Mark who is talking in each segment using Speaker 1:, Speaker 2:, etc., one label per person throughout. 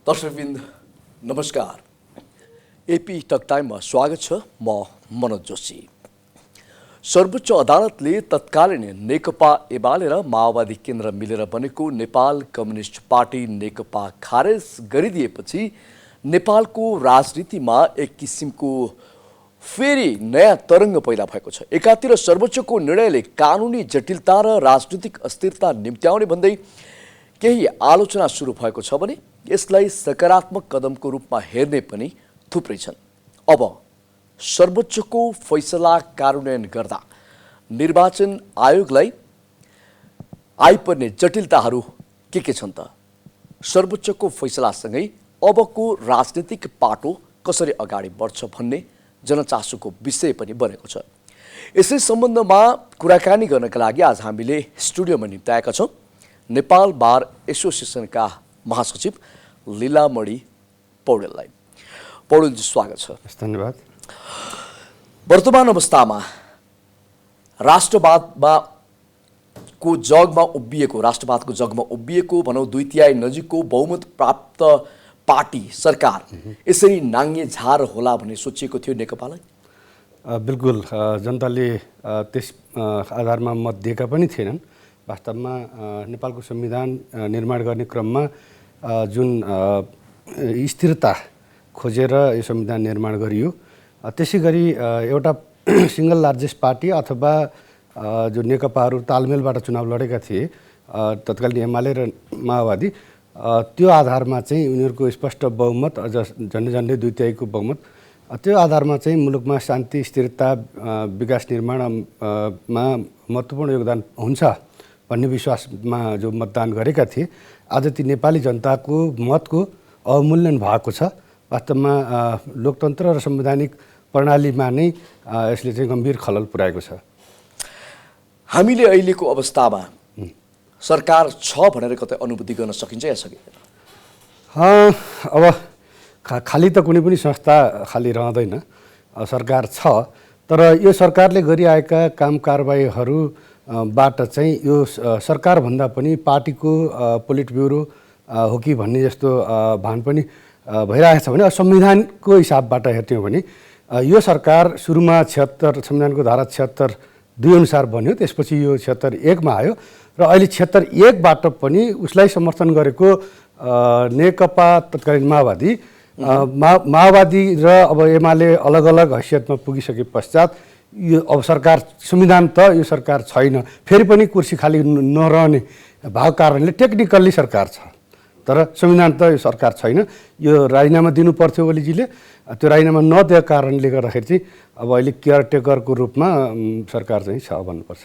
Speaker 1: दर्शकवृन्द नमस्कार। AP talk टाइममा स्वागत छ। म मनोज जोशी। सर्वोच्च अदालतले तत्कालीन नेकपा एमाले र माओवादी केन्द्र मिलेर बनेको नेपाल कम्युनिस्ट पार्टी नेकपा खारेज गरिदिएपछि नेपालको राजनीतिमा एक किसिमको फेरि नयाँ तरङ्ग पैदा भएको छ। एकातिर सर्वोच्चको निर्णयले कानुनी जटिलता र राजनीतिक अस्थिरता निम्त्याउने भन्दै केही आलोचना सुरु भएको छ भने यसलाई सकारात्मक कदमको रूपमा हेर्ने पनि थुप्रै छन्। अब सर्वोच्चको फैसला कार्यान्वयन गर्दा निर्वाचन आयोगलाई आइपर्ने जटिलताहरू के छन् त? सर्वोच्चको फैसलासँगै अबको राजनीतिक पाटो कसरी अगाडि बढ्छ भन्ने जनचासोको विषय पनि बनेको छ। यसै सम्बन्धमा कुराकानी गर्नका लागि आज हामीले स्टुडियोमा निम्ताएका छौँ नेपाल बार एसोसिएसनका महासचिव लीलामणि पौडेललाई। पौडेलजी स्वागत छ।
Speaker 2: धन्यवाद।
Speaker 1: वर्तमान अवस्थामा राष्ट्रवादको जगमा उभिएको भनौँ 2/3 नजिकको बहुमत प्राप्त पार्टी सरकार यसरी नाङ्गे झार होला भन्ने सोचिएको थियो नेकपालाई?
Speaker 2: बिल्कुल, जनताले त्यस आधारमा मत दिएका पनि थिएनन्। वास्तवमा नेपालको संविधान निर्माण गर्ने क्रममा जुन स्थिरता खोजेर यो संविधान निर्माण गरियो, त्यसै गरी एउटा सिङ्गल लार्जेस्ट पार्टी अथवा जो नेकपाहरू तालमेलबाट चुनाव लडेका थिए तत्कालीन एमाले र माओवादी, त्यो आधारमा चाहिँ उनीहरूको स्पष्ट बहुमत, अझ झन्डै झन्डै 2/3 बहुमत, त्यो आधारमा चाहिँ मुलुकमा शान्ति स्थिरता विकास निर्माणमा महत्त्वपूर्ण योगदान हुन्छ भन्ने विश्वासमा जो मतदान गरेका थिए, आज ती नेपाली जनताको मतको अवमूल्यन भएको छ। वास्तवमा लोकतन्त्र र संवैधानिक प्रणालीमा नै यसले चाहिँ गम्भीर खलल पुर्याएको छ।
Speaker 1: हामीले अहिलेको अवस्थामा सरकार छ भनेर कतै अनुभूति गर्न सकिन्छ या सकिँदैन?
Speaker 2: अब खाली त कुनै पनि संस्था खाली रहँदैन, सरकार छ। तर यो सरकारले गरिआएका काम कारबाहीहरू बाट चाहिँ यो सरकारभन्दा पनि पार्टीको पोलिट ब्युरो हो कि भन्ने जस्तो भान पनि भइरहेको छ भने संविधानको हिसाबबाट हेर्ने हो भने यो सरकार सुरुमा 76 संविधानको धारा 76(2) अनुसार बन्यो, त्यसपछि यो 76(1) मा आयो र अहिले 76(1) बाट पनि उसलाई समर्थन गरेको नेकपा तत्कालीन माओवादी र अब एमाले अलग अलग हैसियतमा पुगिसके पश्चात यो अब सरकार, संविधान त यो सरकार छैन, फेरि पनि कुर्सी खाली नरहने भएको कारणले टेक्निकल्ली सरकार छ तर संविधान त यो सरकार छैन। यो राजीनामा दिनु पर्थ्यो ओलीजीले, त्यो राजीनामा नदिएको कारणले गर्दाखेरि चाहिँ अब अहिले केयरटेकरको रूपमा सरकार चाहिँ छ भन्नुपर्छ।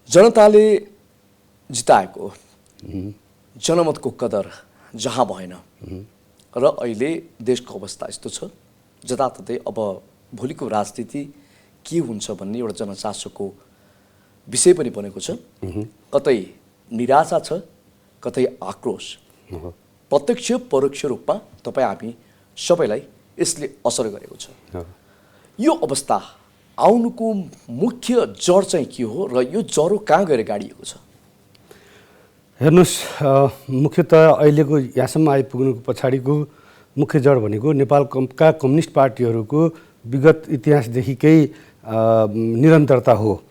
Speaker 1: जनताले जिताएको जनमतको कदर जहाँ भएन र अहिले देशको अवस्था यस्तो छ जताततै अब भोलिको राजनीति के हुन्छ भन्ने एउटा जनचासोको विषय पनि बनेको छ। कतै निराशा छ, कतै आक्रोश। प्रत्यक्ष परोक्ष रूपमा तपाईँ हामी सबैलाई यसले असर गरेको छ। यो अवस्था आउनुको मुख्य जड चाहिँ के हो र यो जरो कहाँ गएर गाडिएको छ?
Speaker 2: हेर्नुहोस्, मुख्यतः अहिलेको यहाँसम्म आइपुग्नुको पछाडिको मुख्य जड भनेको नेपालका कम्युनिस्ट पार्टीहरूको विगत इतिहासदेखिकै निरन्तरता हो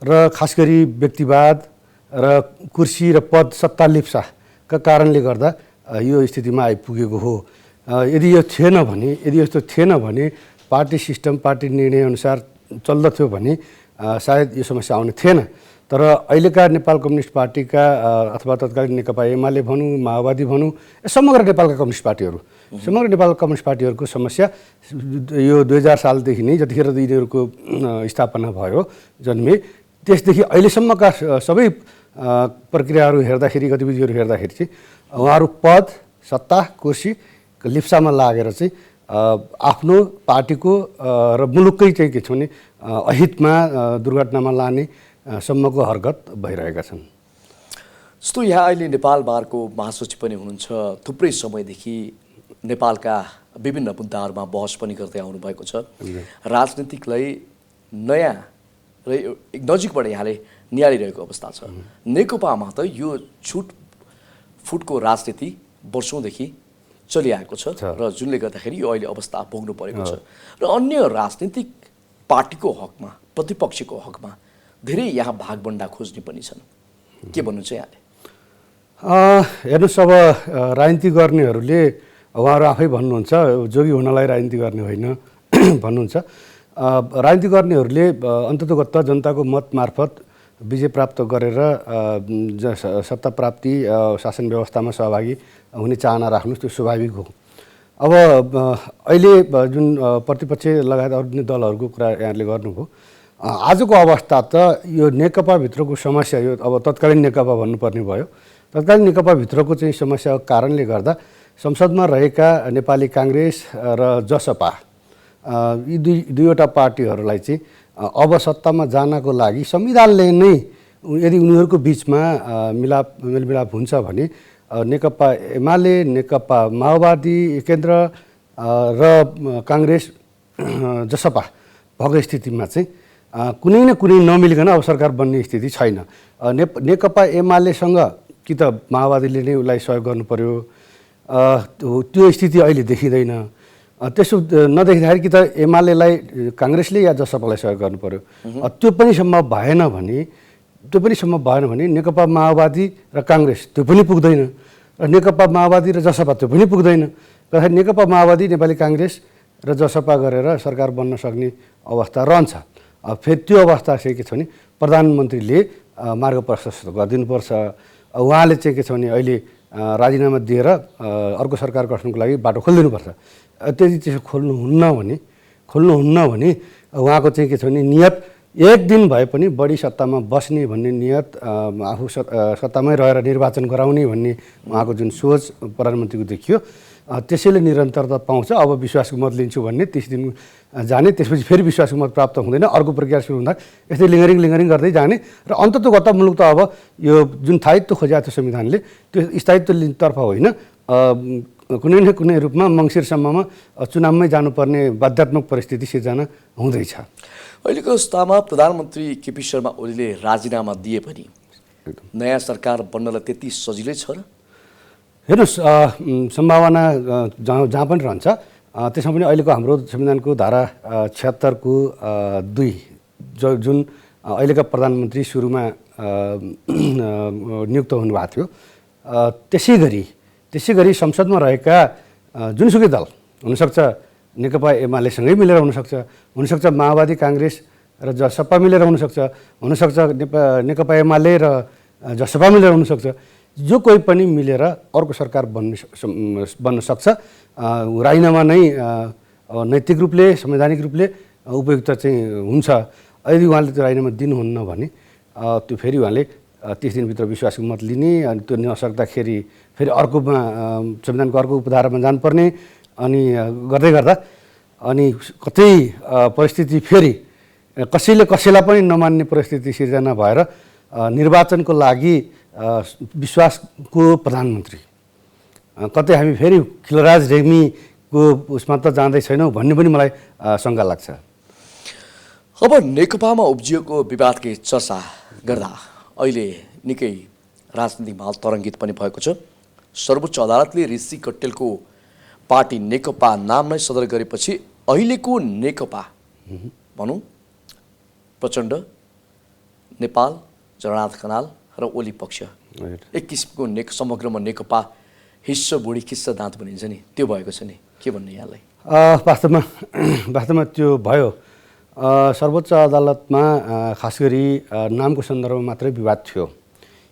Speaker 2: र खास गरी व्यक्तिवाद र कुर्सी र पद सत्ता लिप्साका कारणले गर्दा यो स्थितिमा आइपुगेको हो। यदि यस्तो थिएन भने पार्टी सिस्टम, पार्टी निर्णयअनुसार चल्दथ्यो भने सायद यो समस्या आउने थिएन। तर अहिलेका नेपाल कम्युनिस्ट पार्टीका अथवा तत्कालीन नेकपा एमाले भनौँ, माओवादी भनौँ, समग्र नेपालका कम्युनिस्ट पार्टीहरूको समस्या यो 2000 सालदेखि नै जतिखेर यिनीहरूको स्थापना भयो, जन्मे, त्यसदेखि अहिलेसम्मका सबै प्रक्रियाहरू हेर्दाखेरि, गतिविधिहरू हेर्दाखेरि चाहिँ उहाँहरू पद, सत्ता, कुर्सी लिप्सामा लागेर चाहिँ आफ्नो पार्टीको र मुलुककै चाहिँ के छ भने अहितमा दुर्घटनामा लाने सम्मको हरकत भइरहेका छन्।
Speaker 1: जस्तो यहाँ अहिले नेपाल बारको महासचिव पनि हुनुहुन्छ, थुप्रै समयदेखि नेपालका विभिन्न मुद्दाहरूमा बहस पनि गर्दै आउनुभएको छ। राजनीतिकलाई नयाँ र एक नजिकबाट यहाँले निहालिरहेको अवस्था छ। नेकपामा त यो छुटफुटको राजनीति वर्षौँदेखि चलिआएको छ र जुनले गर्दाखेरि यो अहिले अवस्था भोग्नु परेको छ र अन्य राजनीतिक पार्टीको हकमा प्रतिपक्षको हकमा धेरै यहाँ भागबन्डा खोज्ने पनि छन्। के भन्नुहुन्छ यहाँले?
Speaker 2: हेर्नुहोस्, अब राजनीति गर्नेहरूले उहाँहरू आफै भन्नुहुन्छ जोगी हुनलाई राजनीति गर्ने होइन भन्नुहुन्छ। राजनीति गर्नेहरूले अन्ततोगत्त जनताको मत मार्फत विजय प्राप्त गरेर सत्ता प्राप्ति शासन व्यवस्थामा सहभागी हुने चाहना राख्नु त्यो स्वाभाविक हो। अब अहिले जुन प्रतिपक्ष लगायत अन्य दलहरूको कुरा यहाँले गर्नुभयो, आजको अवस्था त यो नेकपाभित्रको समस्या, यो अब तत्कालीन नेकपा भन्नुपर्ने भयो, तत्कालीन नेकपाभित्रको चाहिँ समस्याको कारणले गर्दा संसदमा रहेका नेपाली काङ्ग्रेस र जसपा यी दुईवटा पार्टीहरूलाई चाहिँ अब सत्तामा जानको लागि संविधानले नै यदि उनीहरूको बिचमा मेलमिलाप हुन्छ भने नेकपा एमाले, नेकपा माओवादी केन्द्र र काङ्ग्रेस जसपा भएको स्थितिमा चाहिँ कुनै न कुनै नमिलिकन अब सरकार बन्ने स्थिति छैन। नेकपा एमालेसँग कि त माओवादीले नै उसलाई सहयोग गर्नु पर्यो, त्यो स्थिति अहिले देखिँदैन। त्यसो नदेखिँदाखेरि कि त एमालेलाई काङ्ग्रेसले या जसपालाई सहयोग गर्नु पर्यो, त्यो पनि सम्भव भएन भने नेकपा माओवादी र काङ्ग्रेस त्यो पनि पुग्दैन, र नेकपा माओवादी र जसपा त्यो पनि पुग्दैन। तसरी नेकपा माओवादी, नेपाली काङ्ग्रेस र जसपा गरेर सरकार बन्न सक्ने अवस्था रहन्छ। फेरि त्यो अवस्था चाहिँ के छ भने प्रधानमन्त्रीले मार्ग प्रशस्त गरिदिनुपर्छ। उहाँले चाहिँ के छ भने अहिले राजीनामा दिएर अर्को सरकार गठनको लागि बाटो खोलिदिनुपर्छ। त्यति त्यसो खोल्नुहुन्न भने उहाँको चाहिँ के छ भने नियत एक दिन भए पनि बढी सत्तामा बस्ने भन्ने नियत, आफू सत्तामै रहेर निर्वाचन गराउने भन्ने उहाँको जुन सोच प्रधानमन्त्रीको देखियो, त्यसैले निरन्तरता पाउँछ। अब विश्वासको मत लिन्छु भन्ने 30 दिन जाने, त्यसपछि फेरि विश्वासको मत प्राप्त हुँदैन, अर्को प्रक्रिया सुरु हुँदा यस्तै लिङ्गरिङ गर्दै जाने र अन्ततोगत्त मुलुक त अब यो जुन स्थायित्व खोजेको थियो संविधानले त्यो स्थायित्वतर्फ होइन, कुनै न कुनै रूपमा मङ्सिरसम्ममा चुनावमै जानुपर्ने बाध्यात्मक परिस्थिति सिर्जना हुँदैछ।
Speaker 1: अहिलेको अवस्थामा प्रधानमन्त्री केपी शर्मा ओलीले राजीनामा दिए पनि नयाँ सरकार बन्नलाई त्यति सजिलै छ र?
Speaker 2: हेर्नुहोस्, सम्भावना जहाँ पनि रहन्छ। त्यसमा पनि अहिलेको हाम्रो संविधानको धारा 76 को 2 जुन अहिलेका प्रधानमन्त्री सुरुमा नियुक्त हुनुभएको थियो, त्यसै गरी संसदमा रहेका जुनसुकै दल हुनसक्छ, नेकपा एमालेसँगै मिलेर हुनसक्छ माओवादी काङ्ग्रेस र जसपा मिलेर हुनसक्छ नेकपा एमाले र जसपा मिलेर हुनसक्छ, जो कोही पनि मिलेर अर्को सरकार बन्न सक्छ। राजीनामा नै नैतिक रूपले संवैधानिक रूपले उपयुक्त चाहिँ हुन्छ। यदि उहाँले त्यो राजीनामा दिनुहुन्न भने त्यो फेरि उहाँले 30 दिनभित्र विश्वासको मत लिने, अनि त्यो नसक्दाखेरि फेरि अर्कोमा संविधानको अर्को उपधारामा जानुपर्ने, अनि गर्दै गर्दा अनि कतै परिस्थिति फेरि कसैले कसैलाई पनि नमान्ने परिस्थिति सिर्जना भएर निर्वाचनको लागि विश्वासको प्रधानमन्त्री कतै हामी फेरि खिलराज रेग्मीको उसमा त जाँदै छैनौँ भन्ने पनि मलाई शङ्का लाग्छ।
Speaker 1: अब नेकपामा उब्जिएको विवादकै चर्चा गर्दा अहिले निकै राजनीतिक माहौल तरङ्गित पनि भएको छ। सर्वोच्च अदालतले ऋषि कट्टेलको पार्टी नेकपा नाम नै सदर गरेपछि अहिलेको नेकपा भनौँ प्रचण्ड, नेपाल, जगन्नाथ खनाल र ओली पक्ष एक किसिमको समग्रमा नेकपा हिस्सा बुढी खिस्सा दाँत भनिन्छ नि, त्यो भएको छ नि, के भन्ने यहाँलाई?
Speaker 2: वास्तवमा त्यो भयो। सर्वोच्च अदालतमा खास गरी नामको सन्दर्भमा मात्रै विवाद थियो।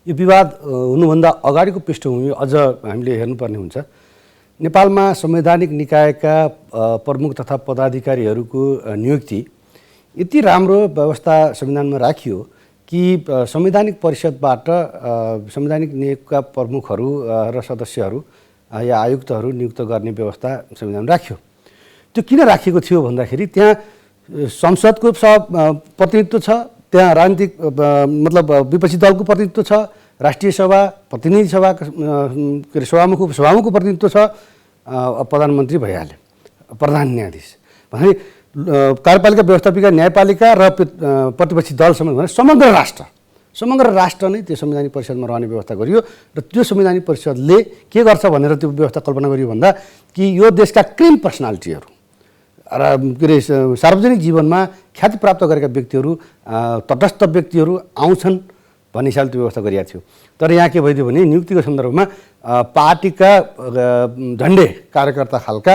Speaker 2: यो विवाद हुनुभन्दा अगाडिको पृष्ठभूमि अझ हामीले हेर्नुपर्ने हुन्छ। नेपालमा संवैधानिक निकायका प्रमुख तथा पदाधिकारीहरूको नियुक्ति यति राम्रो व्यवस्था संविधानमा राखियो कि संवैधानिक परिषदबाट संवैधानिक निकायका प्रमुखहरू र सदस्यहरू या आयुक्तहरू नियुक्त गर्ने व्यवस्था संविधानमा राख्यो। त्यो किन राखिएको थियो भन्दाखेरि त्यहाँ संसदको प्रतिनिधित्व छ, त्यहाँ राजनीतिक मतलब विपक्षी दलको प्रतिनिधित्व छ, राष्ट्रिय सभा प्रतिनिधि सभा के अरे सभामुखको प्रतिनिधित्व छ, प्रधानमन्त्री भइहाल्यो, प्रधान न्यायाधीश भने कार्यपालिका व्यवस्थापिका न्यायपालिका र प्रतिपक्षी दलसम्म भने समग्र समग्र राष्ट्र नै त्यो संवैधानिक परिषदमा रहने व्यवस्था गरियो र त्यो संवैधानिक परिषदले के गर्छ भनेर त्यो व्यवस्था कल्पना गरियो भन्दा कि यो देशका क्रिम पर्सनालिटीहरू र के अरे सार्वजनिक जीवनमा ख्याति प्राप्त गरेका व्यक्तिहरू तटस्थ व्यक्तिहरू आउँछन् भन्ने हिसाबले त्यो व्यवस्था गरिएको थियो। तर यहाँ के भइदियो भने नियुक्तिको सन्दर्भमा पार्टीका झन्डे कार्यकर्ता खालका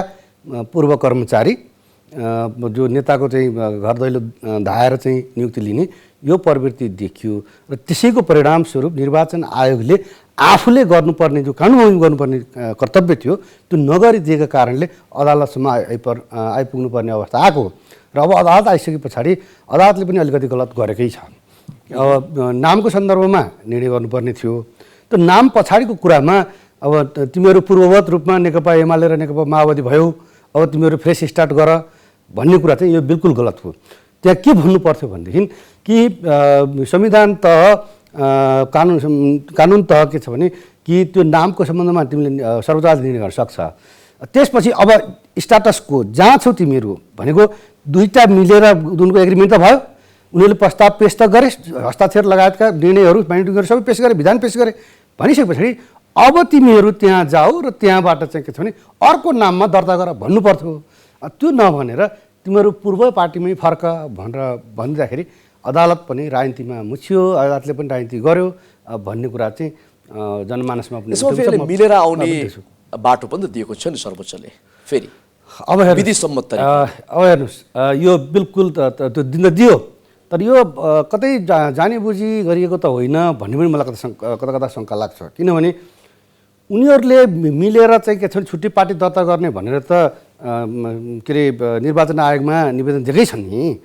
Speaker 2: पूर्व कर्मचारी जो नेताको चाहिँ घर दैलो धाएर चाहिँ नियुक्ति लिने यो प्रवृत्ति देखियो र त्यसैको परिणामस्वरूप निर्वाचन आयोगले आफूले गर्नुपर्ने जो कानुन गर्नुपर्ने कर्तव्य थियो त्यो नगरिदिएका कारणले अदालतसम्म आइपुग्नुपर्ने अवस्था आएको र अब अदालत आइसके पछाडि अदालतले पनि अलिकति गलत गरेकै छ। अब नामको सन्दर्भमा निर्णय गर्नुपर्ने थियो। त्यो नाम पछाडिको कुरामा अब तिमीहरू पूर्ववत रूपमा नेकपा एमाले र नेकपा माओवादी भयो, अब तिमीहरू फ्रेस स्टार्ट गर भन्ने कुरा चाहिँ यो बिल्कुल गलत हो। त्यहाँ के भन्नु पर्थ्यो भनेदेखि कि संविधान तह कानुन तह के छ भने कि त्यो नामको सम्बन्धमा तिमीले सर्वोच्च अदालतले निर्णय गर्न सक्छ। त्यसपछि अब स्टाटसको जहाँ छौ तिमीहरू भनेको दुईटा मिलेर उनको एग्रिमेन्ट त भयो, उनीहरूले प्रस्ताव पेश त गरे, हस्ताक्षर लगायतका निर्णयहरू बाइन्डिङ गरेर सबै पेश गरे, विधान पेश गरे। भनिसके पछाडि अब तिमीहरू त्यहाँ जाऊ र त्यहाँबाट चाहिँ के छ भने अर्को नाममा दर्ता गर भन्नु पर्थ्यो। त्यो नभनेर तिमीहरू पूर्व पार्टीमै फर्क भनेर भनिदिँदाखेरि अदालत पनि राजनीतिमा मुछियो, अदालतले पनि राजनीति गर्यो भन्ने कुरा चाहिँ जनमानसमा पनि
Speaker 1: मिलेर आउने बाटो पनि त दिएको छ नि सर्वोच्चले। फेरि
Speaker 2: अब
Speaker 1: विधि सम्मत
Speaker 2: अब हेर्नुहोस् यो बिल्कुल त्यो दिन दियो, तर यो कतै जानी बुझी गरिएको त होइन भन्ने पनि मलाई कता शङ्का लाग्छ। किनभने उनीहरूले मिलेर चाहिँ के छ भने छुट्टी पार्टी दर्ता गर्ने भनेर त के अरे निर्वाचन आयोगमा निवेदन दिएकै छन् नि।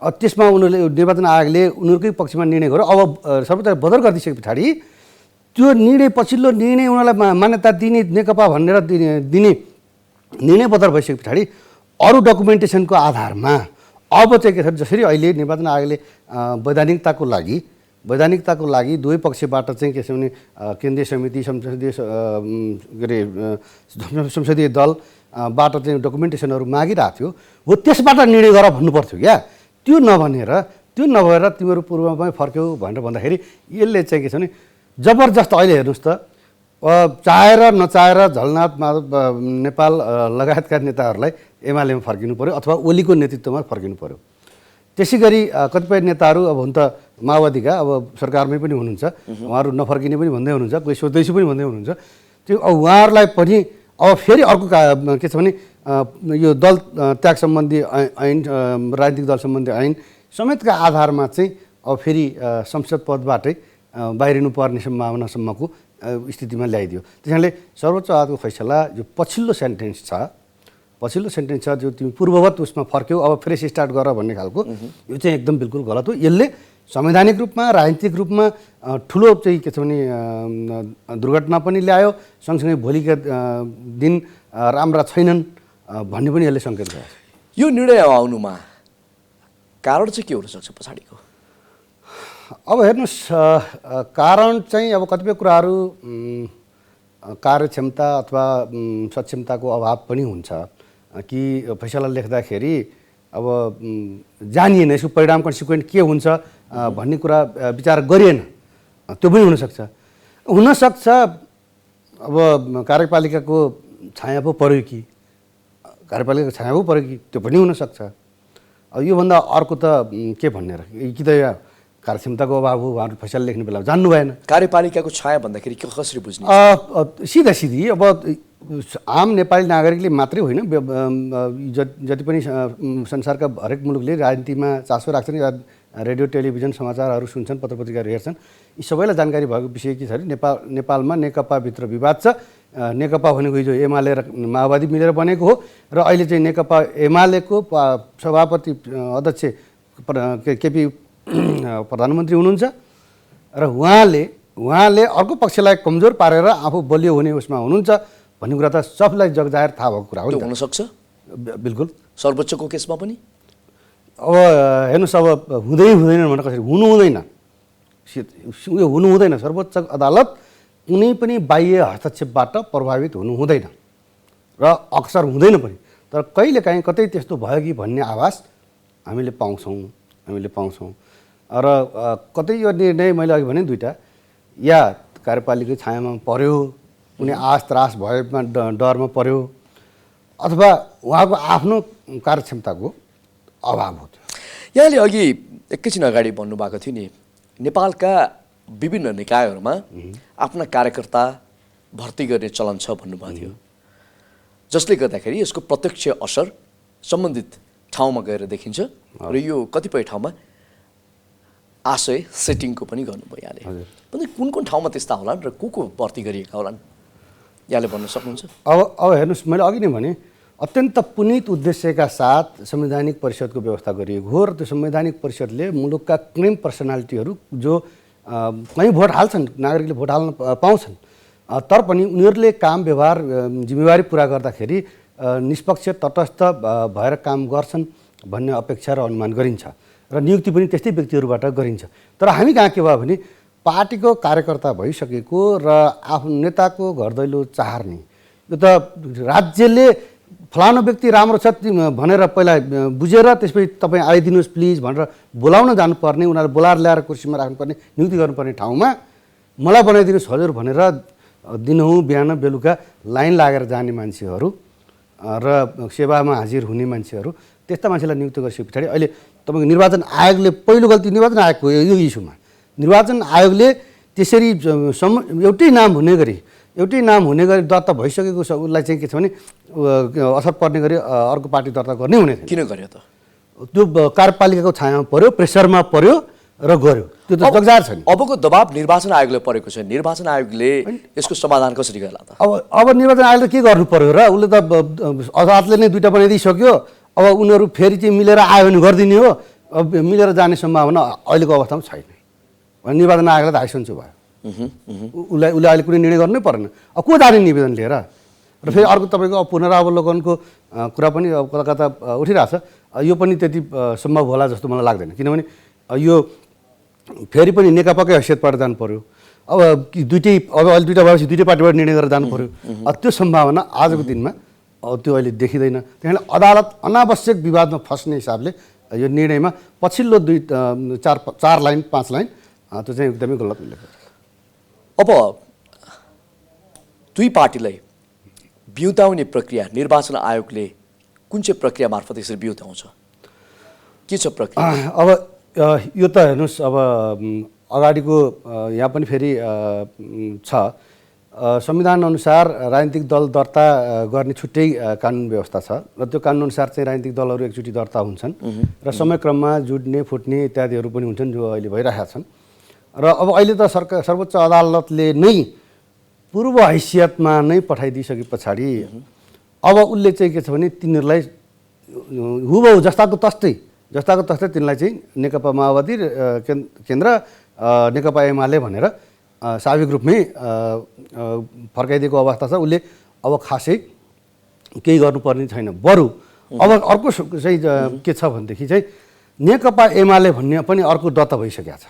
Speaker 2: त्यसमा उनीहरूले निर्वाचन आयोगले उनीहरूकै पक्षमा निर्णय गर्यो। अब सर्वोच्च बदर गरिदिसके पछाडि त्यो निर्णय पछिल्लो निर्णय उनीहरूलाई मान्यता दिने नेकपा भनेर दिने निर्णय बदर भइसके पछाडि अरू डकुमेन्टेसनको आधारमा अब चाहिँ के छ जसरी अहिले निर्वाचन आयोगले वैधानिकताको लागि दुवै पक्षबाट चाहिँ के छ भने केन्द्रीय समिति संसदीय दलबाट चाहिँ डकुमेन्टेसनहरू मागिरहेको थियो, हो त्यसबाट निर्णय गर भन्नु पर्थ्यो क्या। त्यो नभएर तिमीहरू पूर्वमै फर्क्यौ भनेर भन्दाखेरि यसले चाहिँ के छ भने जबरजस्त अहिले हेर्नुहोस् त चाहेर नचाहेर झलनाथ माधव नेपाल लगायतका नेताहरूलाई एमालेमा फर्किनु पर्यो अथवा ओलीको नेतृत्वमा फर्किनु पर्यो। त्यसै गरी कतिपय नेताहरू अब हुन त माओवादीका अब सरकारमै पनि हुनुहुन्छ, उहाँहरू नफर्किने पनि भन्दै हुनुहुन्छ, कोही स्वदेशी पनि भन्दै हुनुहुन्छ। त्यो उहाँहरूलाई पनि अब फेरि अर्को के छ भने यो दल त्याग सम्बन्धी ऐन, राजनीतिक दल सम्बन्धी ऐन समेतका आधारमा चाहिँ अब फेरि संसद पदबाटै बाहिरिनु पर्ने सम्भावनासम्मको स्थितिमा ल्याइदियो। त्यसैले सर्वोच्च अदालतको फैसला जो पछिल्लो सेन्टेन्स छ जो तिमी पूर्ववत उसमा फर्क्यौ अब फ्रेस स्टार्ट गर भन्ने खालको, यो चाहिँ एकदम बिल्कुल गलत हो। यसले संवैधानिक रूपमा राजनीतिक रूपमा ठुलो चाहिँ के छ भने दुर्घटना पनि ल्यायो, सँगसँगै भोलिका दिन राम्रा छैनन् भन्ने पनि यसले सङ्केत गर्छ।
Speaker 1: यो निर्णय आउनुमा कारण चाहिँ के हुनसक्छ पछाडिको?
Speaker 2: अब हेर्नुहोस् कारण चाहिँ अब कतिपय कुराहरू कार्यक्षमता अथवा सक्षमताको अभाव पनि हुन्छ कि फैसला लेख्दाखेरि अब जानिएन यसको परिणाम कन्सिक्वेन्ट के हुन्छ भन्ने कुरा विचार गरिएन, त्यो पनि हुनसक्छ। अब कार्यपालिकाको छाया पो पर्यो कि त्यो पनि हुनसक्छ। अब योभन्दा अर्को त के भन्ने र कि त कार्यक्षमताको अभाव हो, उहाँहरू फैसला लेख्ने बेला जान्नु भएन।
Speaker 1: कार्यपालिकाको छाया भन्दाखेरि के कसरी बुझ्ने?
Speaker 2: सिधी अब आम नेपाली नागरिकले मात्रै होइन, जति पनि संसारका हरेक मुलुकले राजनीतिमा चासो राख्छन् या रेडियो टेलिभिजन समाचारहरू सुन्छन्, पत्र पत्रिकाहरू हेर्छन्, यी सबैलाई जानकारी भएको विषय के छ भने नेपालमा नेकपाभित्र विवाद छ। नेकपा भनेको हिजो एमाले र माओवादी मिलेर बनेको हो र अहिले चाहिँ नेकपा एमालेको सभापति अध्यक्ष केपी प्रधानमन्त्री हुनुहुन्छ र उहाँले अर्को पक्षलाई कमजोर पारेर आफू बलियो हुने उसमा हुनुहुन्छ भन्ने कुरा त सबलाई जगजाहेर थाहा भएको कुरा हो।
Speaker 1: हुन सक्छ
Speaker 2: बिल्कुल।
Speaker 1: सर्वोच्चको केसमा पनि
Speaker 2: अब हेर्नुहोस् अब हुँदैन भनेर कसरी हुनु हुँदैन। सर्वोच्च अदालत कुनै पनि बाह्य हस्तक्षेपबाट प्रभावित हुनु हुँदैन र अक्सर हुँदैन पनि। तर कहिलेकाहीँ कतै त्यस्तो भयो कि भन्ने आभास हामीले पाउँछौँ। र कतै यो निर्णय मैले अघि भने दुईवटा या कार्यपालिका छायामा पर्यो, कुनै आश त्रास भएमा डरमा पर्यो, अथवा उहाँको आफ्नो कार्यक्षमताको अभाव हो।
Speaker 1: यहाँले अघि एकैछिन अगाडि भन्नुभएको थियो नि, नेपालका विभिन्न निकायहरूमा आफ्ना कार्यकर्ता भर्ती गर्ने चलन छ भन्नुभएको थियो, जसले गर्दाखेरि यसको प्रत्यक्ष असर सम्बन्धित ठाउँमा गएर देखिन्छ र यो कतिपय ठाउँमा आशय सेटिङको पनि गर्नुभयो यहाँले। भने कुन कुन ठाउँमा त्यस्ता होलान् र को भर्ती गरिएका होलान्, यहाँले भन्न सक्नुहुन्छ?
Speaker 2: अब हेर्नुहोस्, मैले अघि नै भने अत्यन्त पुनित उद्देश्यका साथ संवैधानिक परिषदको व्यवस्था गरिएको हो र त्यो संवैधानिक परिषदले मुलुकका क्लेम पर्सनालिटीहरू जो कहीँ भोट हाल्छन्, नागरिकले भोट हाल्न पाउँछन्, तर पनि उनीहरूले काम व्यवहार जिम्मेवारी पुरा गर्दाखेरि निष्पक्ष तटस्थ भएर काम गर्छन् भन्ने अपेक्षा र अनुमान गरिन्छ र नियुक्ति पनि त्यस्तै व्यक्तिहरूबाट गरिन्छ। तर हामी कहाँ के भयो भने पार्टीको कार्यकर्ता भइसकेको र आफ्नो नेताको घर दैलो चाहर्ने, यो त राज्यले फलानु व्यक्ति राम्रो छ भनेर पहिला बुझेर त्यसपछि तपाईँ आइदिनुहोस् प्लिज भनेर बोलाउन जानुपर्ने, उनीहरू बोलाएर ल्याएर कुर्सीमा राख्नुपर्ने, नियुक्ति गर्नुपर्ने ठाउँमा मलाई बनाइदिनुहोस् हजुर भनेर दिनहुँ बिहान बेलुका लाइन लागेर जाने मान्छेहरू र सेवामा हाजिर हुने मान्छेहरू, त्यस्ता मान्छेलाई नियुक्त गरिसके पछाडि अहिले तपाईँको निर्वाचन आयोगले पहिलो गल्ती निर्वाचन आयोगको यो इस्युमा निर्वाचन आयोगले त्यसरी एउटै नाम हुने गरी दर्ता भइसकेको उसलाई चाहिँ के छ भने असर पर्ने गरी अर्को पार्टी दर्ता गर्ने हुने थिएन।
Speaker 1: किन गर्यो त?
Speaker 2: त्यो कार्यपालिकाको छायामा पर्यो, प्रेसरमा पर्यो र गर्यो, त्यो त जगजार छ नि।
Speaker 1: अबको दबाब निर्वाचन आयोगले परेको छ, निर्वाचन आयोगले यसको समाधान कसरी गर्ला त?
Speaker 2: अब निर्वाचन आयोगले के गर्नु पर्यो र? उसले त अदालतले नै दुईवटा बनाइदिइसक्यो, अब उनीहरू फेरि चाहिँ मिलेर आयो भने गरिदिने हो। अब मिलेर जाने सम्भावना अहिलेको अवस्थामा छैन। निर्वाचन आयोगलाई त हाइसन्चो भयो, उसले अहिले कुनै निर्णय गर्नै परेन। अब को जाने निवेदन लिएर? र फेरि अर्को तपाईँको पुनरावलोकनको कुरा पनि अब कता उठिरहेछ, यो पनि त्यति सम्भव होला जस्तो मलाई लाग्दैन, किनभने यो फेरि पनि नेकपाकै हैसियतबाट जानु पर्यो। अब अहिले दुईवटा भएपछि दुईटै पार्टीबाट निर्णय गरेर जानु पर्यो। त्यो सम्भावना आजको दिनमा त्यो अहिले देखिँदैन। त्यहाँले अदालत अनावश्यक विवादमा फस्ने हिसाबले यो निर्णयमा पछिल्लो चार लाइन 5 लाइन त्यो चाहिँ एकदमै गलत उल्लेख गर्छ।
Speaker 1: अब दुई पार्टीलाई बिउताउने प्रक्रिया निर्वाचन आयोगले कुन चाहिँ प्रक्रिया मार्फत यसरी बिउताउँछ? के छ प्रक्रिया?
Speaker 2: अब यो त हेर्नुहोस्, अब अगाडिको यहाँ पनि फेरि छ, संविधान अनुसार राजनीतिक दल दर्ता गर्ने छुट्टै कानुन व्यवस्था छ र त्यो कानुन अनुसार चाहिँ राजनीतिक दलहरू एकचोटि दर्ता हुन्छन् र समयक्रममा जुट्ने फुट्ने इत्यादिहरू पनि हुन्छन् जो अहिले भइरहेका छन्। र अब अहिले त सर्वोच्च अदालतले नै पूर्व हैसियतमा नै पठाइदिइसके पछाडि अब उसले चाहिँ के छ भने तिनीहरूलाई हुबहु जस्ताको तस्तै तिनलाई चाहिँ नेकपा माओवादी केन्द्र नेकपा एमाले भनेर स्वाभाविक रूपमै फर्काइदिएको अवस्था छ। उसले अब खासै केही गर्नुपर्ने छैन। बरु अब अर्को चाहिँ के छ भनेदेखि चाहिँ नेकपा एमाले भन्ने पनि अर्को दर्ता भइसकेको छ,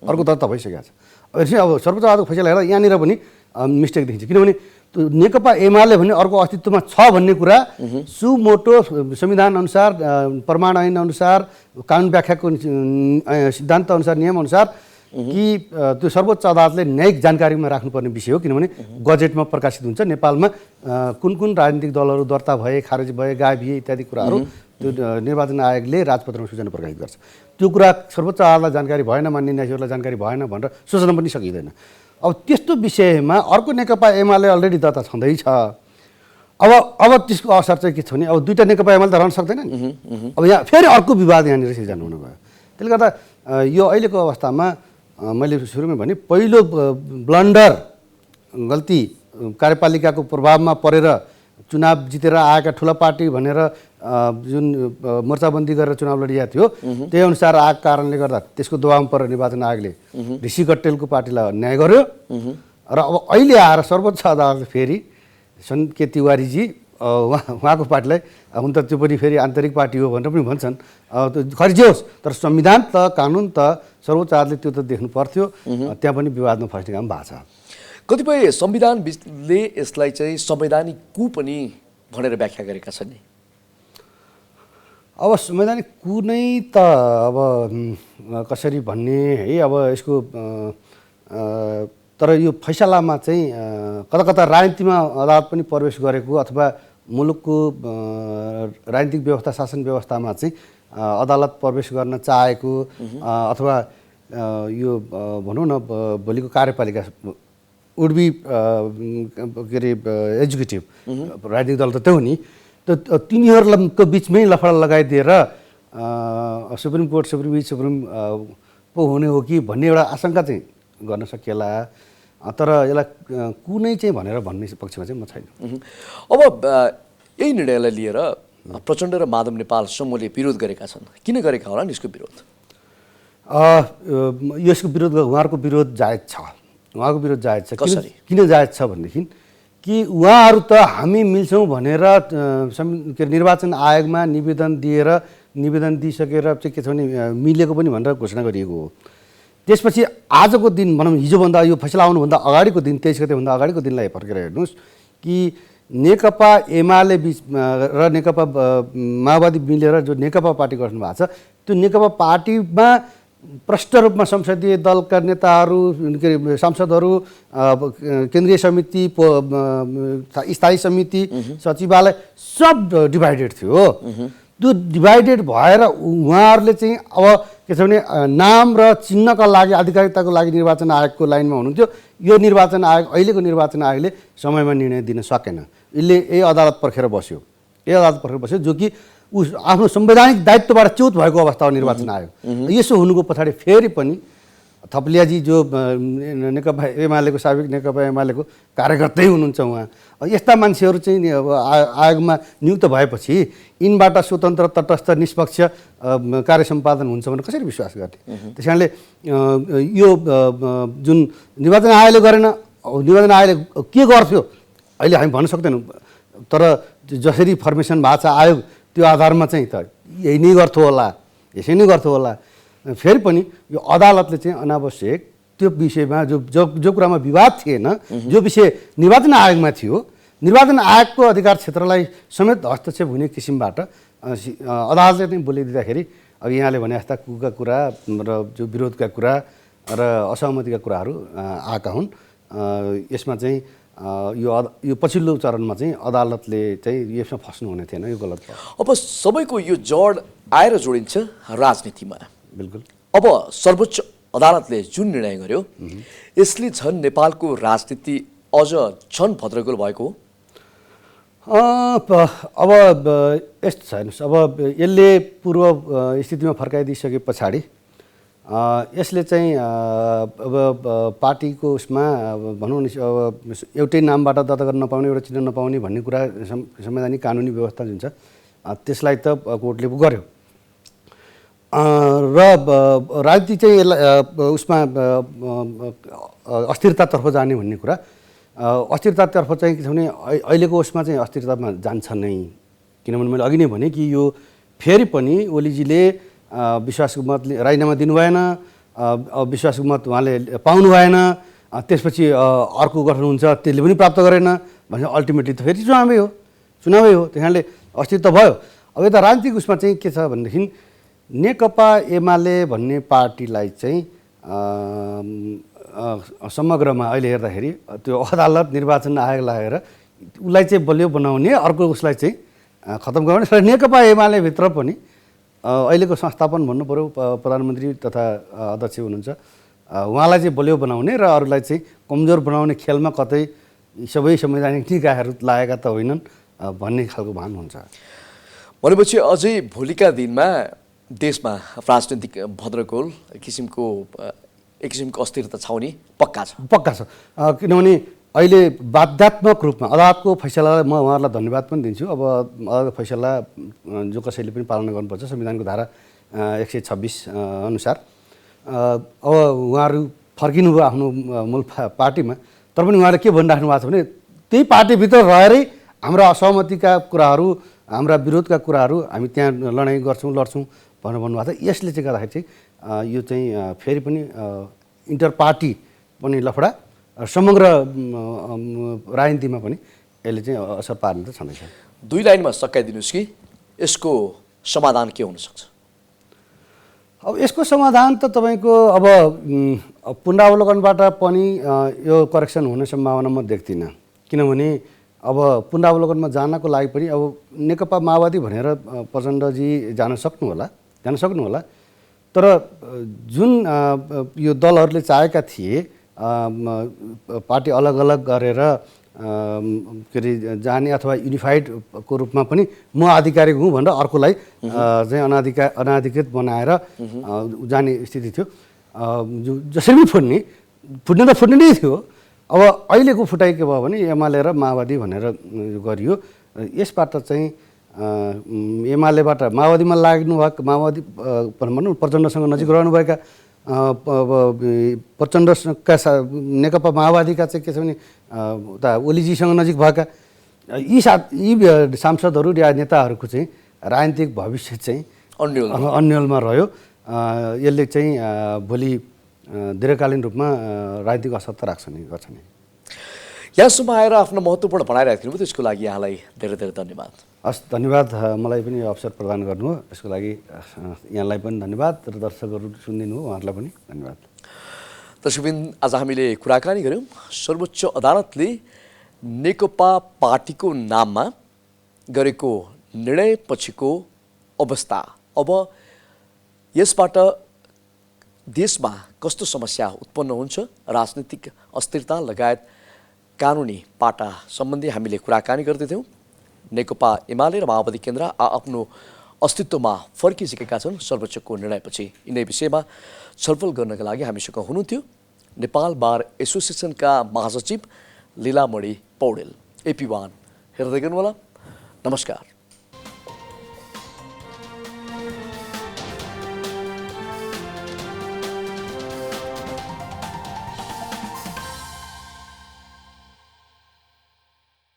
Speaker 2: अब सर्वोच्च अदालतको फैसला हेर्दा यहाँनिर पनि मिस्टेक देखिन्छ, किनभने नेकपा एमाले भन्ने अर्को अस्तित्वमा छ भन्ने कुरा सुमोटो संविधान अनुसार, प्रमाण ऐन अनुसार, कानुन व्याख्याको सिद्धान्त अनुसार, नियम अनुसार कि त्यो सर्वोच्च अदालतले न्यायिक जानकारीमा राख्नुपर्ने विषय हो। किनभने गजेटमा प्रकाशित हुन्छ नेपालमा कुन कुन राजनीतिक दलहरू दर्ता भए, खारेज भए, गाभिए इत्यादि कुराहरू त्यो निर्वाचन आयोगले राजपत्रमा सूचना प्रकाशित गर्छ। त्यो कुरा सर्वोच्च अदालतलाई जानकारी भएन, मान्य न्यायाधीशहरूलाई जानकारी भएन भनेर सोच्न पनि सकिँदैन। अब त्यस्तो विषयमा अर्को नेकपा एमाले अलरेडी दर्ता छँदैछ। अब त्यसको असर चाहिँ के छ भने अब दुईवटा नेकपा एमाले त रहन सक्दैन नि। अब यहाँ फेरि अर्को विवाद यहाँनिर सिर्जना हुनुभयो। त्यसले गर्दा यो अहिलेको अवस्थामा मैले सुरुमै भने पहिलो ब्लन्डर गल्ती कार्यपालिकाको प्रभावमा परेर चुनाव जितेर आएका ठुला पार्टी भनेर जुन मोर्चाबन्दी गरेर चुनाव लडिएको थियो त्यही अनुसार आएको कारणले गर्दा त्यसको दबावमा परेर निर्वाचन आयोगले ऋषि कट्टेलको पार्टीलाई अन्याय गर्यो र अब अहिले आएर सर्वोच्च अदालतले फेरि सन के तिवारीजी उहाँको पार्टीलाई हुन त त्यो पनि फेरि आन्तरिक पार्टी हो भनेर पनि भन्छन्। खरि जे होस्, तर संविधान त कानुन त सर्वोच्च अदालतले त्यो त देख्नु पर्थ्यो, त्यहाँ पनि विवादमा फस्ने काम भएको छ।
Speaker 1: कतिपय संविधानले यसलाई चाहिँ संवैधानिक कु पनि भनेर व्याख्या गरेका छन् नि।
Speaker 2: अब संवैधानिक कुनै त अब कसरी भन्ने है, अब यसको तर यो फैसलामा चाहिँ कता कता राजनीतिमा अदालत पनि प्रवेश गरेको अथवा मुलुकको राजनीतिक व्यवस्था शासन व्यवस्थामा चाहिँ अदालत प्रवेश गर्न चाहेको अथवा यो भनौँ न भोलिको कार्यपालिका वुड बी के अरे एक्जिक्युटिभ राजनीतिक दल त त्यो हो नि, त तिनीहरूको बिचमै लफडा लगाइदिएर सुप्रिम कोर्ट सुप्रिम पो हुने हो कि भन्ने एउटा आशंका चाहिँ गर्न सकिएला। तर यसलाई कुनै चाहिँ भनेर भन्ने पक्षमा चाहिँ म छैन।
Speaker 1: अब यही निर्णयलाई लिएर प्रचण्ड र माधव नेपाल समूहले विरोध गरेका छन्। किन गरेका होला यसको विरोध?
Speaker 2: यसको विरोध उहाँहरूको विरोध जायज छ। उहाँको विरोध जायज छ।
Speaker 1: कसरी?
Speaker 2: किन जायज छ भनेदेखि कि उहाँहरू त हामी मिल्छौँ भनेर के निर्वाचन आयोगमा निवेदन दिइसकेर चाहिँ के छ भने मिलेको पनि भनेर घोषणा गरिएको हो। त्यसपछि आजको दिन भनौँ हिजोभन्दा यो फैसला आउनुभन्दा अगाडिको दिन 23 गतेभन्दा अगाडिको दिनलाई फर्केर हेर्नुहोस् कि नेकपा एमाले बिच र नेकपा माओवादी मिलेर जो नेकपा पार्टी गठन भएको छ, त्यो नेकपा पार्टीमा प्रष्ट रूपमा संसदीय दलका नेताहरू के अरे सांसदहरू केन्द्रीय समिति स्थायी समिति सचिवालय सब डिभाइडेड थियो। त्यो डिभाइडेड भएर उहाँहरूले चाहिँ अब के छ भने नाम र चिन्हका लागि आधिकारिकताको लागि निर्वाचन आयोगको लाइनमा हुनुहुन्थ्यो। यो निर्वाचन आयोग अहिलेको निर्वाचन आयोगले समयमा निर्णय दिन सकेन। यसले यही अदालत पर्खेर बस्यो जो कि आफ्नो संवैधानिक दायित्वबाट च्युत भएको अवस्था हो निर्वाचन आयोग। यसो हुनुको पछाडि फेरि पनि थप्लियाजी जो नेकपा एमालेको साबिक नेकपा एमालेको कार्यकर्तै हुनुहुन्छ, उहाँ यस्ता मान्छेहरू चाहिँ अब आयोगमा नियुक्त भएपछि यिनबाट स्वतन्त्र तटस्थ निष्पक्ष कार्य सम्पादन हुन्छ भनेर कसरी विश्वास गर्ने? त्यस कारणले यो जुन निर्वाचन आयोगले गरेन, निर्वाचन आयोगले के गर्थ्यो अहिले हामी भन्न सक्दैनौँ। तर जसरी फर्मेसन भएको छ आयोग, त्यो आधारमा चाहिँ त यही नै गर्थ्यो होला, यसै नै गर्थ्यो होला। फेरि पनि यो अदालतले चाहिँ अनावश्यक त्यो विषयमा जो कुरामा विवाद थिएन, जो विषय निर्वाचन आयोगमा थियो, निर्वाचन आयोगको अधिकार क्षेत्रलाई समेत हस्तक्षेप हुने किसिमबाट अदालतले चाहिँ बोलिदिँदाखेरि अब यहाँले भने जस्ता कुका कुरा र जो विरोधका कुरा र असहमतिका कुराहरू आएका हुन्। यसमा चाहिँ यो पछिल्लो चरणमा चाहिँ अदालतले चाहिँ यसमा फस्नु हुने थिएन, यो गलत भयो।
Speaker 1: अब सबैको यो जड आएर जोडिन्छ राजनीतिमा।
Speaker 2: बिल्कुल।
Speaker 1: अब सर्वोच्च अदालतले जुन निर्णय गर्यो यसले झन् नेपालको राजनीति अझ झन् भद्रगोल भएको हो।
Speaker 2: अब यस्तो छ हेर्नुहोस्, अब यसले पूर्व स्थितिमा फर्काइदिइसके पछाडि यसले चाहिँ अब पार्टीको उसमा भनौँ न एउटै नामबाट दर्ता गर्न नपाउने, एउटा चिन्न नपाउने भन्ने कुरा संवैधानिक कानुनी व्यवस्था जुन छ त्यसलाई त कोर्टले गर्यो र राजनीति चाहिँ यसलाई उसमा अस्थिरतातर्फ जाने भन्ने कुरा, अस्थिरतातर्फ चाहिँ के छ भने अहिलेको उसमा चाहिँ अस्थिरतामा जान्छ नै। किनभने मैले अघि नै भने कि यो फेरि पनि ओलीजीले विश्वासको मत राजीनामा दिनु भएन, विश्वासको मत उहाँले पाउनु भएन, त्यसपछि अर्को गठन हुन्छ त्यसले पनि प्राप्त गरेन भने अल्टिमेटली त फेरि चुनावै हो। त्यस कारणले अस्थिरता भयो। अब यता राजनीतिक उसमा चाहिँ के छ भनेदेखि नेकपा एमाले भन्ने पार्टीलाई चाहिँ समग्रमा अहिले हेर्दाखेरि त्यो अदालत निर्वाचन आयोग लागेर उसलाई चाहिँ बलियो बनाउने, अर्को उसलाई चाहिँ खत्तम गर्ने। नेकपा एमालेभित्र पनि अहिलेको संस्थापन भन्नु पऱ्यो, प्रधानमन्त्री तथा अध्यक्ष हुनुहुन्छ, उहाँलाई चाहिँ बलियो बनाउने र अरूलाई चाहिँ कमजोर बनाउने खेलमा कतै सबै संवैधानिक निकायहरू लागेका त होइनन् भन्ने खालको भान हुन्छ।
Speaker 1: भनेपछि अझै भोलिका दिनमा देशमा राजनीतिक भद्रगोल एक किसिमको अस्थिरता छाउने पक्का छ।
Speaker 2: किनभने अहिले बाध्यात्मक रूपमा अदालतको फैसलालाई म उहाँहरूलाई धन्यवाद पनि दिन्छु। अब अदालतको फैसला जो कसैले पनि पालना गर्नुपर्छ संविधानको धारा 126 अनुसार। अब उहाँहरू फर्किनुभयो आफ्नो मूल पार्टीमा, तर पनि उहाँले के भनिराख्नु भएको छ भने त्यही पार्टीभित्र रहेरै हाम्रा असहमतिका कुराहरू, हाम्रा विरोधका कुराहरू हामी त्यहाँ लडाइँ लड्छौँ भनेर भन्नुभएको छ। यसले चाहिँ गर्दाखेरि चाहिँ यो चाहिँ फेरि पनि इन्टर पार्टी पनि लफडा समग्र राजनीतिमा पनि यसले चाहिँ असर पार्ने त छँदैछ।
Speaker 1: दुई लाइनमा सकाइदिनुहोस् कि यसको समाधान के हुन सक्छ?
Speaker 2: अब यसको समाधान त तपाईँको अब पुनरावलोकनबाट पनि यो करेक्सन हुने सम्भावना म देख्दिनँ। किनभने अब पुनरावलोकनमा जानको लागि पनि अब नेकपा माओवादी भनेर प्रचण्डजी जान सक्नु होला। तर जुन यो दलहरूले चाहेका थिए पार्टी अलग अलग गरेर के अरे जाने अथवा युनिफाइडको रूपमा पनि म आधिकारिक हुँ भनेर अर्कोलाई चाहिँ अनाधिकृत बनाएर जाने स्थिति थियो। जसरी पनि फुट्ने त फुट्ने नै थियो। अब अहिलेको फुटाइ के भयो भने एमाले र माओवादी भनेर गरियो। यसबाट चाहिँ एमालेबाट माओवादीमा लाग्नुभएको माओवादी भनौँ प्रचण्डसँग नजिक रहनुभएका प्रचण्डका नेकपा माओवादीका चाहिँ के छ भने उता ओलीजीसँग नजिक भएका यी सांसदहरू या नेताहरूको चाहिँ राजनीतिक भविष्य चाहिँ अन्यलमा रह्यो। यसले चाहिँ भोलि दीर्घकालीन रूपमा राजनीतिक असर त गर्छ नै।
Speaker 1: यहाँसम्म आएर आफ्नो महत्त्वपूर्ण भनाइरहेको थियो त्यसको लागि यहाँलाई धेरै धेरै धन्यवाद।
Speaker 2: हस्, धन्यवाद। मलाई पनि यो अवसर प्रदान गर्नु हो यसको लागि यहाँलाई पनि धन्यवाद र दर्शकहरू सुनिदिनु हो उहाँहरूलाई पनि धन्यवाद।
Speaker 1: दर्शकबिन, आज हामीले कुराकानी गऱ्यौँ सर्वोच्च अदालतले नेकपा पार्टीको नाममा गरेको निर्णय पछिको अवस्था, अब यसबाट देशमा कस्तो समस्या उत्पन्न हुन्छ, राजनीतिक अस्थिरता लगायत कानुनी पाटा सम्बन्धी हामीले कुराकानी गर्दैथ्यौँ। नेकपा एमाले र माओवादी केन्द्र आफ्नो अस्तित्वमा फर्किसकेका छन् सर्वोच्चको निर्णयपछि। यिनै विषयमा छलफल गर्नका लागि हामीसँग हुनुहुन्थ्यो नेपाल बार एसोसिएसनका महासचिव लीलामणि पौडेल। AP1 हेर्दै गर्नुहोला। नमस्कार।